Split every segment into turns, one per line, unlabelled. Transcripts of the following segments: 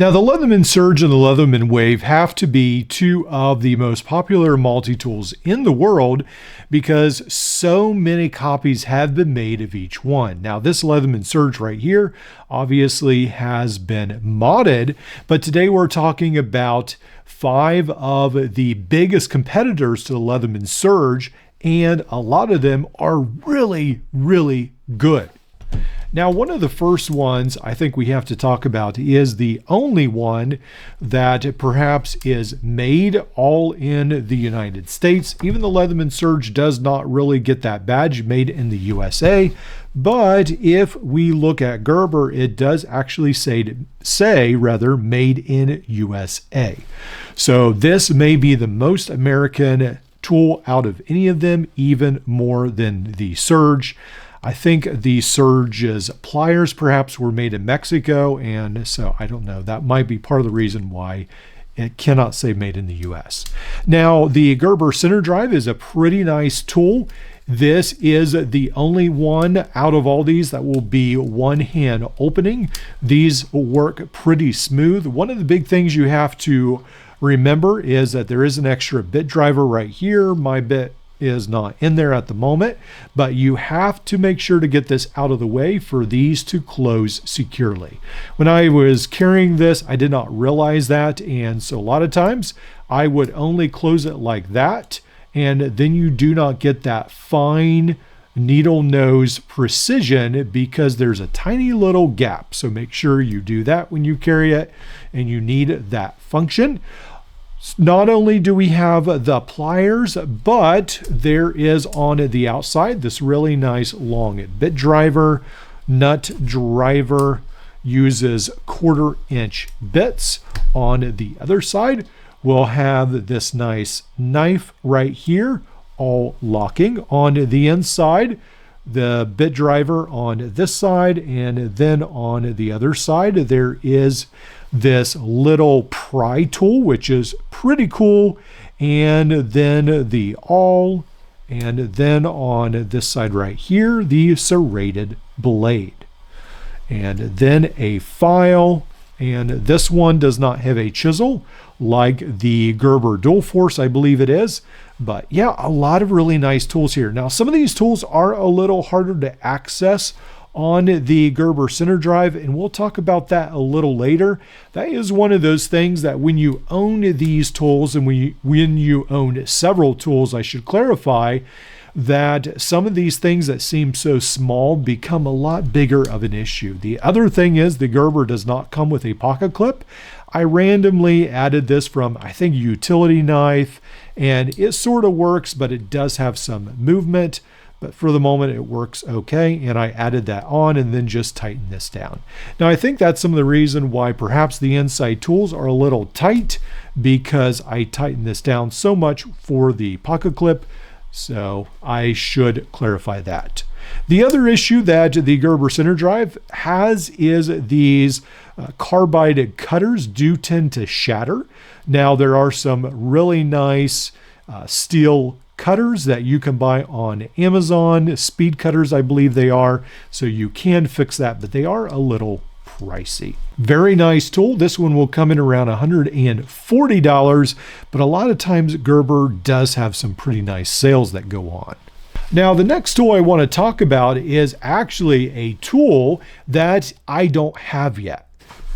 Now, the Leatherman Surge and the Leatherman Wave have to be two of the most popular multi-tools in the world because so many copies have been made of each one. Now, this Leatherman Surge right here obviously has been modded, but today we're talking about 5 of the biggest competitors to the Leatherman Surge, and a lot of them are really, really good. Now, one of the first ones I think we have to talk about is the only one that perhaps is made all in the United States. Even the Leatherman Surge does not really get that badge, made in the USA. But if we look at Gerber, it does actually say made in USA. So this may be the most American tool out of any of them, even more than the Surge. I think the Surge's pliers perhaps were made in Mexico, and so I don't know. That might be part of the reason why it cannot say made in the US. Now, the Gerber center drive is a pretty nice tool. This is the only one out of all these that will be one-hand opening. These work pretty smooth. One of the big things you have to remember is that there is an extra bit driver right here. My bit is not in there at the moment, but you have to make sure to get this out of the way for these to close securely. When I was carrying this, I did not realize that, and so a lot of times I would only close it like that, and then you do not get that fine needle nose precision because there's a tiny little gap. So make sure you do that when you carry it, and you need that function. Not only do we have the pliers, but there is on the outside this really nice long bit driver. Nut driver uses 1/4 inch bits. On the other side, we'll have this nice knife right here, all locking. On the inside, the bit driver on this side, and then on the other side, there is this little pry tool, which is pretty cool, and then the awl, and then on this side right here, the serrated blade, and then a file. And this one does not have a chisel like the Gerber Dual Force, I believe it is. But yeah, a lot of really nice tools here. Now, some of these tools are a little harder to access on the Gerber center drive, and we'll talk about that a little later. That is one of those things that when you own these tools, and when you own several tools, I should clarify that some of these things that seem so small become a lot bigger of an issue. The other thing is the Gerber does not come with a pocket clip. I randomly added this from, I think, a utility knife, and it sort of works, but it does have some movement. But for the moment, it works okay, and I added that on and then just tightened this down. Now, I think that's some of the reason why perhaps the inside tools are a little tight, because I tightened this down so much for the pocket clip, so I should clarify that. The other issue that the Gerber center drive has is these carbide cutters do tend to shatter. Now, there are some really nice steel cutters that you can buy on Amazon, speed cutters I believe they are, so you can fix that, but they are a little pricey. Very nice tool. This one will come in around $140, but a lot of times Gerber does have some pretty nice sales that go on. Now, the next tool I want to talk about is actually a tool that I don't have yet.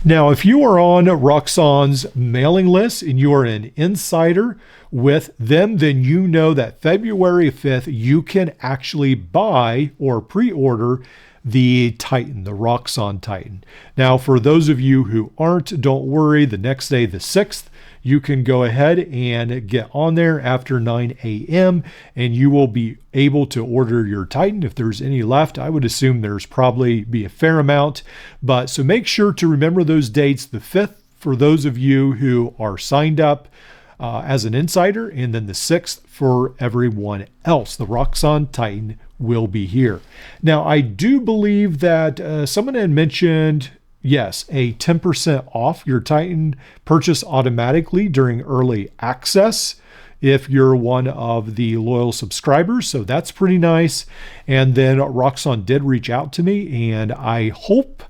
Now, if you are on Roxon's mailing list and you are an insider with them, then you know that February 5th, you can actually buy or pre-order the Titan, the Roxon Titan. Now, for those of you who aren't, don't worry. The next day, the 6th, you can go ahead and get on there after 9 a.m. and you will be able to order your Titan if there's any left. I would assume there's probably be a fair amount, but so make sure to remember those dates. The 5th for those of you who are signed up as an insider, and then the 6th for everyone else. The Roxon Titan will be here. Now, I do believe that someone had mentioned, yes, a 10% off your Titan purchase automatically during early access if you're one of the loyal subscribers. So that's pretty nice. And then Roxon did reach out to me, and I hope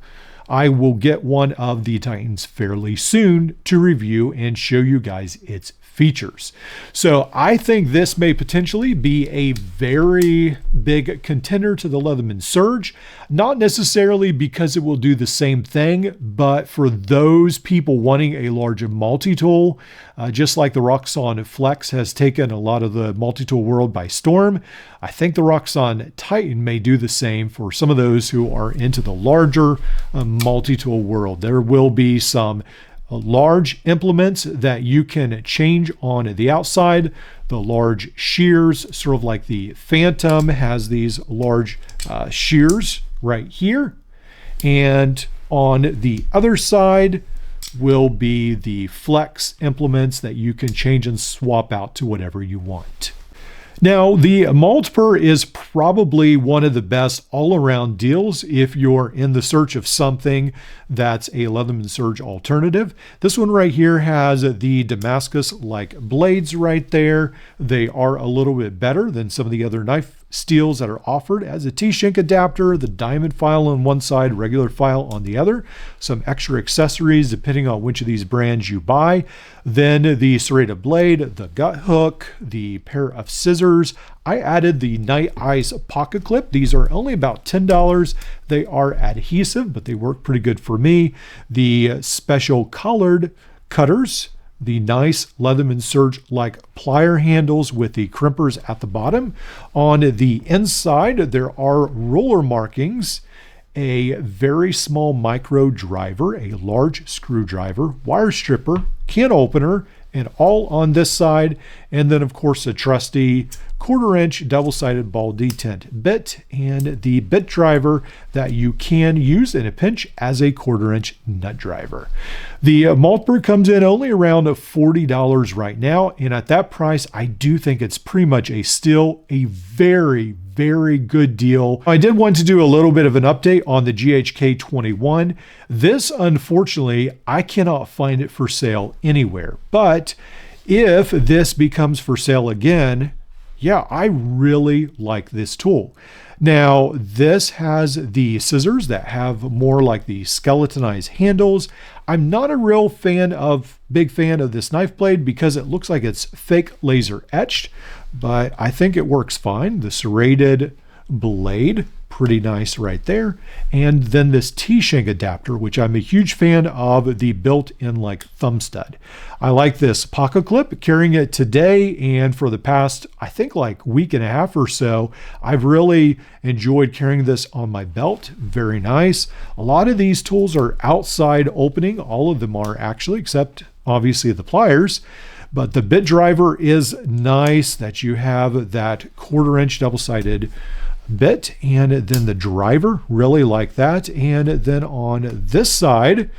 I will get one of the Titans fairly soon to review and show you guys its features. So I think this may potentially be a very big contender to the Leatherman Surge, not necessarily because it will do the same thing, but for those people wanting a larger multi-tool, just like the Roxon Flex has taken a lot of the multi-tool world by storm, I think the Roxon Titan may do the same for some of those who are into the larger multi-tool world. There will be some large implements that you can change on the outside. The large shears, sort of like the Phantom, has these large shears right here. And on the other side will be the flex implements that you can change and swap out to whatever you want. Now, the Multipur is probably one of the best all-around deals if you're in the search of something that's a Leatherman Surge alternative. This one right here has the Damascus-like blades right there. They are a little bit better than some of the other knife steels that are offered. As a T-shank adapter, the diamond file on one side, regular file on the other, some extra accessories depending on which of these brands you buy. Then the serrated blade, the gut hook, the pair of scissors. I added the Night Eyes pocket clip. These are only about $10. They are adhesive, but they work pretty good for me. The special collared cutters, the nice Leatherman Surge-like plier handles with the crimpers at the bottom. On the inside, there are roller markings, a very small micro driver, a large screwdriver, wire stripper, can opener, and all on this side. And then, of course, a trusty 1/4-inch double-sided ball detent bit and the bit driver that you can use in a pinch as a 1/4-inch nut driver. The Multipur comes in only around $40 right now, and at that price, I do think it's pretty much still a very, very good deal. I did want to do a little bit of an update on the GHK21. This, unfortunately, I cannot find it for sale anywhere, but if this becomes for sale again, yeah, I really like this tool. Now, this has the scissors that have more like the skeletonized handles. I'm not a real big fan of this knife blade because it looks like it's fake laser etched, but I think it works fine. The serrated blade, pretty nice right there. And then this T-shank adapter, which I'm a huge fan of the built-in like thumb stud. I like this pocket clip, carrying it today and for the past, I think like week and a half or so. I've really enjoyed carrying this on my belt. Very nice. A lot of these tools are outside opening. All of them are actually, except obviously the pliers. But the bit driver is nice that you have that 1/4-inch double-sided bit, and then the driver, really like that. And then on this side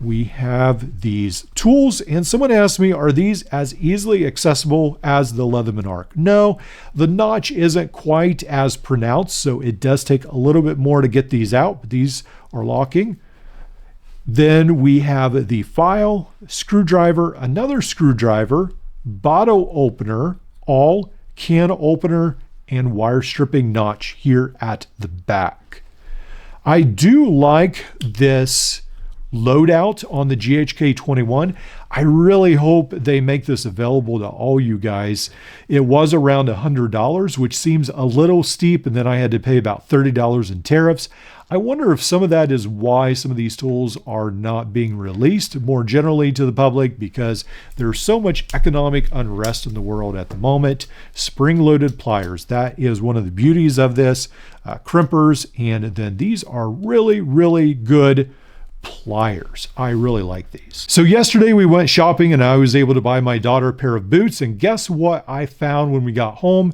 we have these tools, and someone asked me, are these as easily accessible as the Leatherman Arc? No, the notch isn't quite as pronounced, so it does take a little bit more to get these out, but these are locking. Then we have the file, screwdriver, another screwdriver, bottle opener, all can opener, and wire stripping notch here at the back. I do like this loadout on the GHK21. I really hope they make this available to all you guys. It was around $100, which seems a little steep, and then I had to pay about $30 in tariffs. I wonder if some of that is why some of these tools are not being released more generally to the public, because there's so much economic unrest in the world at the moment. Spring-loaded pliers, that is one of the beauties of this. Crimpers, and then these are really, really good pliers. I really like these. So yesterday we went shopping and I was able to buy my daughter a pair of boots, and guess what I found when we got home?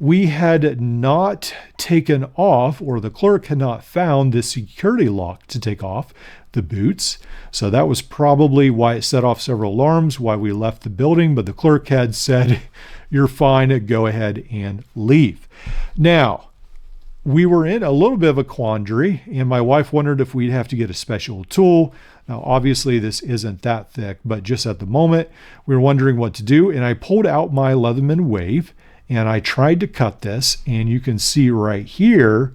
We had not taken off, or the clerk had not found the security lock to take off the boots. So that was probably why it set off several alarms, why we left the building, but the clerk had said, you're fine, go ahead and leave. Now, we were in a little bit of a quandary, and my wife wondered if we'd have to get a special tool. Now, obviously this isn't that thick, but just at the moment, we were wondering what to do, and I pulled out my Leatherman Wave, and I tried to cut this, and you can see right here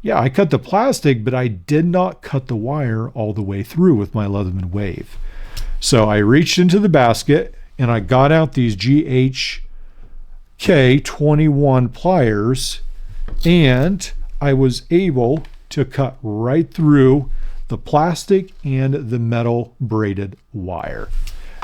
Yeah, I cut the plastic, but I did not cut the wire all the way through with my Leatherman Wave. So I reached into the basket and I got out these GHK21 pliers, and I was able to cut right through the plastic and the metal braided wire.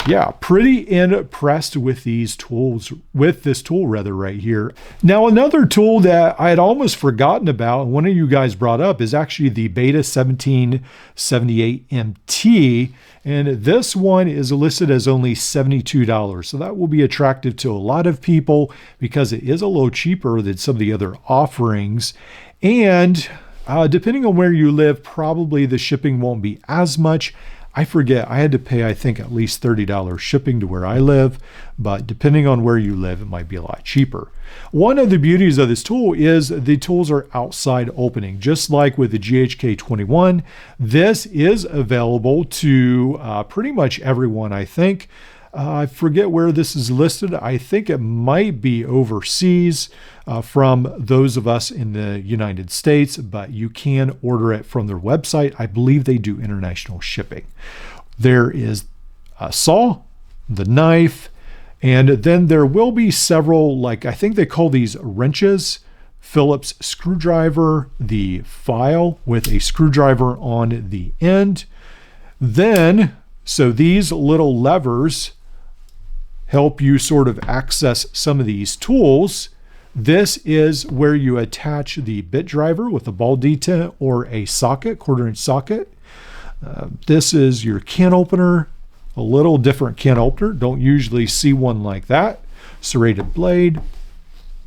Yeah, pretty impressed with these tools, with this tool rather right here. Now, another tool that I had almost forgotten about, and one of you guys brought up, is actually the Beta 1778MT. And this one is listed as only $72. So that will be attractive to a lot of people because it is a little cheaper than some of the other offerings. And depending on where you live, probably the shipping won't be as much. I forget, I had to pay, I think, at least $30 shipping to where I live, but depending on where you live, it might be a lot cheaper. One of the beauties of this tool is the tools are outside opening. Just like with the GHK21, this is available to pretty much everyone, I think. I forget where this is listed. I think it might be overseas from those of us in the United States, but you can order it from their website. I believe they do international shipping. There is a saw, the knife, and then there will be several, like I think they call these wrenches, Phillips screwdriver, the file with a screwdriver on the end. Then, so these little levers help you sort of access some of these tools. This is where you attach the bit driver with a ball detent or a socket, 1/4-inch socket. This is your can opener, a little different can opener. Don't usually see one like that. Serrated blade,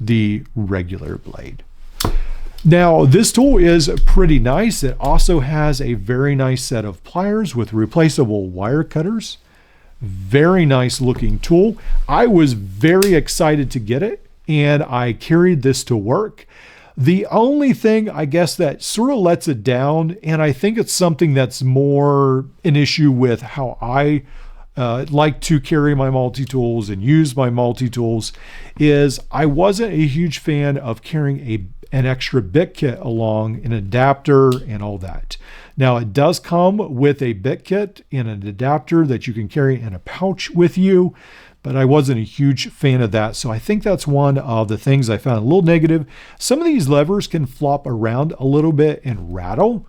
the regular blade. Now, this tool is pretty nice. It also has a very nice set of pliers with replaceable wire cutters. Very nice looking tool. I was very excited to get it, and I carried this to work. The only thing, I guess, that sort of lets it down, and I think it's something that's more an issue with how I like to carry my multi-tools and use my multi-tools, is I wasn't a huge fan of carrying an extra bit kit along, an adapter and all that. Now, it does come with a bit kit and an adapter that you can carry in a pouch with you, but I wasn't a huge fan of that. So I think that's one of the things I found a little negative. Some of these levers can flop around a little bit and rattle.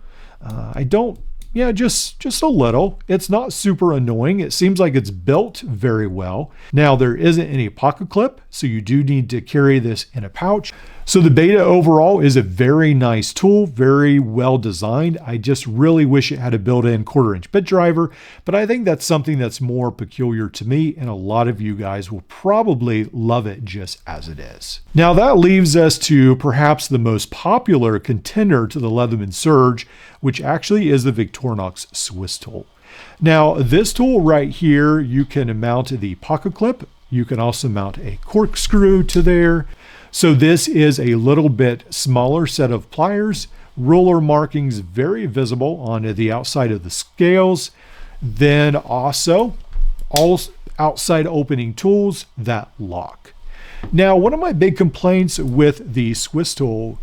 Just a little. It's not super annoying. It seems like it's built very well. Now, there isn't any pocket clip, so you do need to carry this in a pouch. So the Beta overall is a very nice tool, very well designed. I just really wish it had a built-in 1/4-inch bit driver, but I think that's something that's more peculiar to me, and a lot of you guys will probably love it just as it is. Now that leaves us to perhaps the most popular contender to the Leatherman Surge, which actually is the Victorinox Swiss tool. Now this tool right here, you can mount the pocket clip. You can also mount a corkscrew to there. So this is a little bit smaller set of pliers, ruler markings very visible on the outside of the scales. Then also all outside opening tools that lock. Now, one of my big complaints with the Swiss tool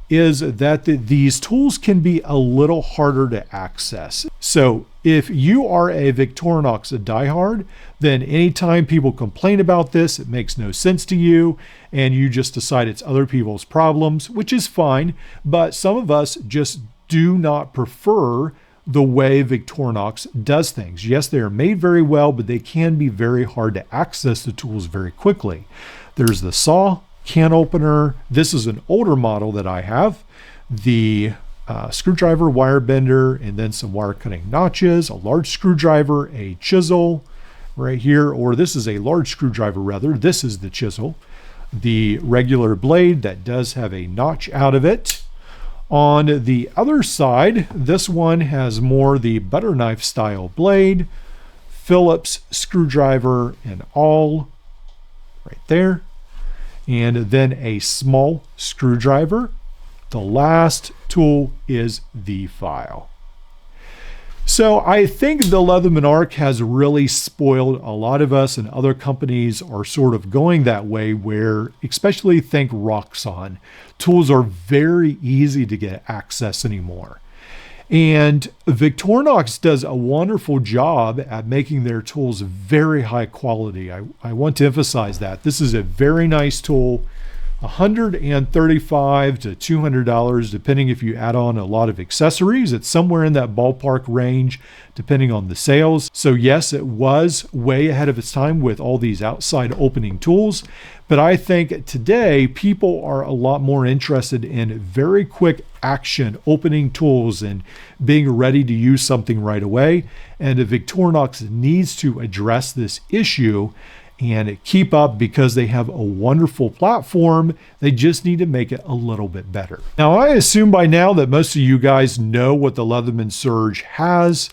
is that these tools can be a little harder to access. So if you are a Victorinox diehard, then anytime people complain about this, it makes no sense to you, and you just decide it's other people's problems, which is fine, but some of us just do not prefer the way Victorinox does things. Yes, they are made very well, but they can be very hard to access the tools very quickly. There's the saw, can opener. This is an older model that I have. The screwdriver, wire bender, and then some wire cutting notches, a large screwdriver, a chisel right here, or this is a large screwdriver rather. This is the chisel. The regular blade that does have a notch out of it. On the other side, this one has more the butter knife style blade, Phillips screwdriver and all right there. And then a small screwdriver. The last tool is the file. So I think the Leatherman Arc has really spoiled a lot of us, and other companies are sort of going that way where, especially think Roxon, tools are very easy to get access anymore. And Victorinox does a wonderful job at making their tools very high quality. I want to emphasize that. This is a very nice tool. $135 to $200, depending if you add on a lot of accessories. It's somewhere in that ballpark range, depending on the sales. So yes, it was way ahead of its time with all these outside opening tools. But I think today people are a lot more interested in very quick action opening tools and being ready to use something right away. And Victorinox needs to address this issue and keep up because they have a wonderful platform. They just need to make it a little bit better. Now, I assume by now that most of you guys know what the Leatherman Surge has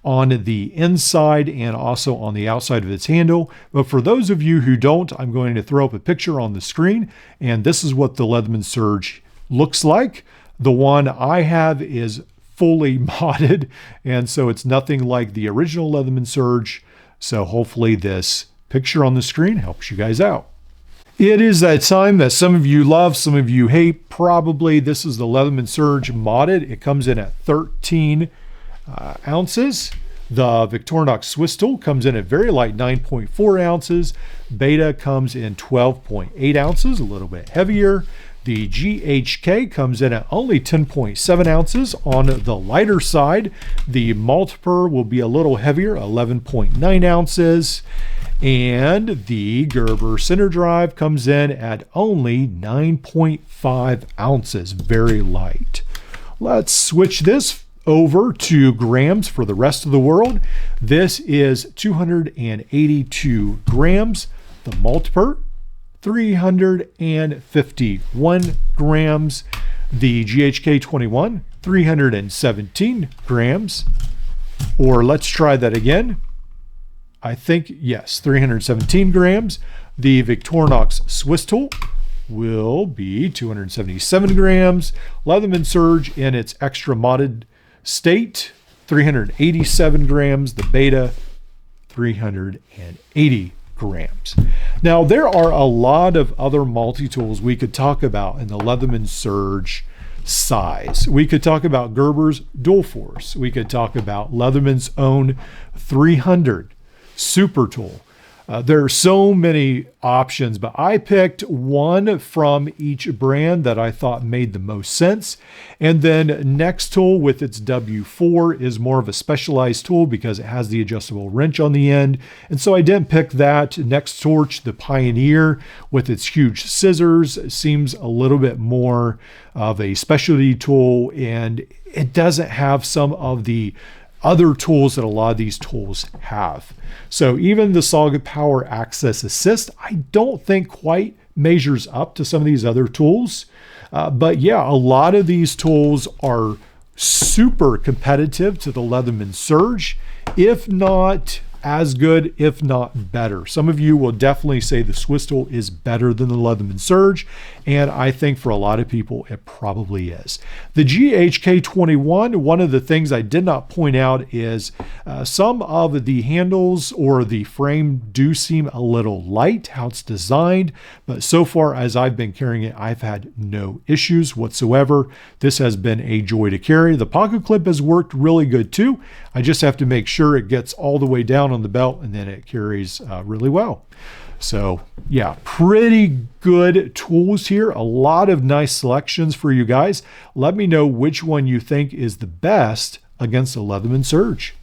on the inside and also on the outside of its handle. But for those of you who don't, I'm going to throw up a picture on the screen, and this is what the Leatherman Surge looks like. The one I have is fully modded, and so it's nothing like the original Leatherman Surge. So hopefully this picture on the screen helps you guys out. It is that time that some of you love, some of you hate. Probably this is the Leatherman Surge modded. It comes in at 13 ounces. The Victorinox Swiss tool comes in at very light 9.4 ounces. Beta comes in 12.8 ounces, a little bit heavier. The GHK comes in at only 10.7 ounces on the lighter side. The Multipur will be a little heavier, 11.9 ounces. And the Gerber center drive comes in at only 9.5 ounces, very light. Let's switch this over to grams for the rest of the world. This is 282 grams. The Multipur, 351 grams. The GHK 21, 317 grams. Or let's try that again. I think, yes, 317 grams. The Victorinox Swiss tool will be 277 grams. Leatherman Surge in its extra modded state, 387 grams. The Beta, 380 grams. Now, there are a lot of other multi-tools we could talk about in the Leatherman Surge size. We could talk about Gerber's Dual Force. We could talk about Leatherman's own 300 Super tool. There are so many options, but I picked one from each brand that I thought made the most sense. And then Next Tool with its W4 is more of a specialized tool because it has the adjustable wrench on the end. And so I didn't pick that. Next Torch, the Pioneer with its huge scissors, seems a little bit more of a specialty tool, and it doesn't have some of the other tools that a lot of these tools have. So even the Solid Power Access Assist, I don't think quite measures up to some of these other tools. But yeah, a lot of these tools are super competitive to the Leatherman Surge, if not as good, if not better. Some of you will definitely say the Swiss tool is better than the Leatherman Surge, and I think for a lot of people it probably is. The GHK21, one of the things I did not point out is some of the handles or the frame do seem a little light, how it's designed, but so far as I've been carrying it, I've had no issues whatsoever. This has been a joy to carry. The pocket clip has worked really good too. I just have to make sure it gets all the way down on the belt, and then it carries really well. So yeah, pretty good tools here. A lot of nice selections for you guys. Let me know which one you think is the best against the Leatherman Surge.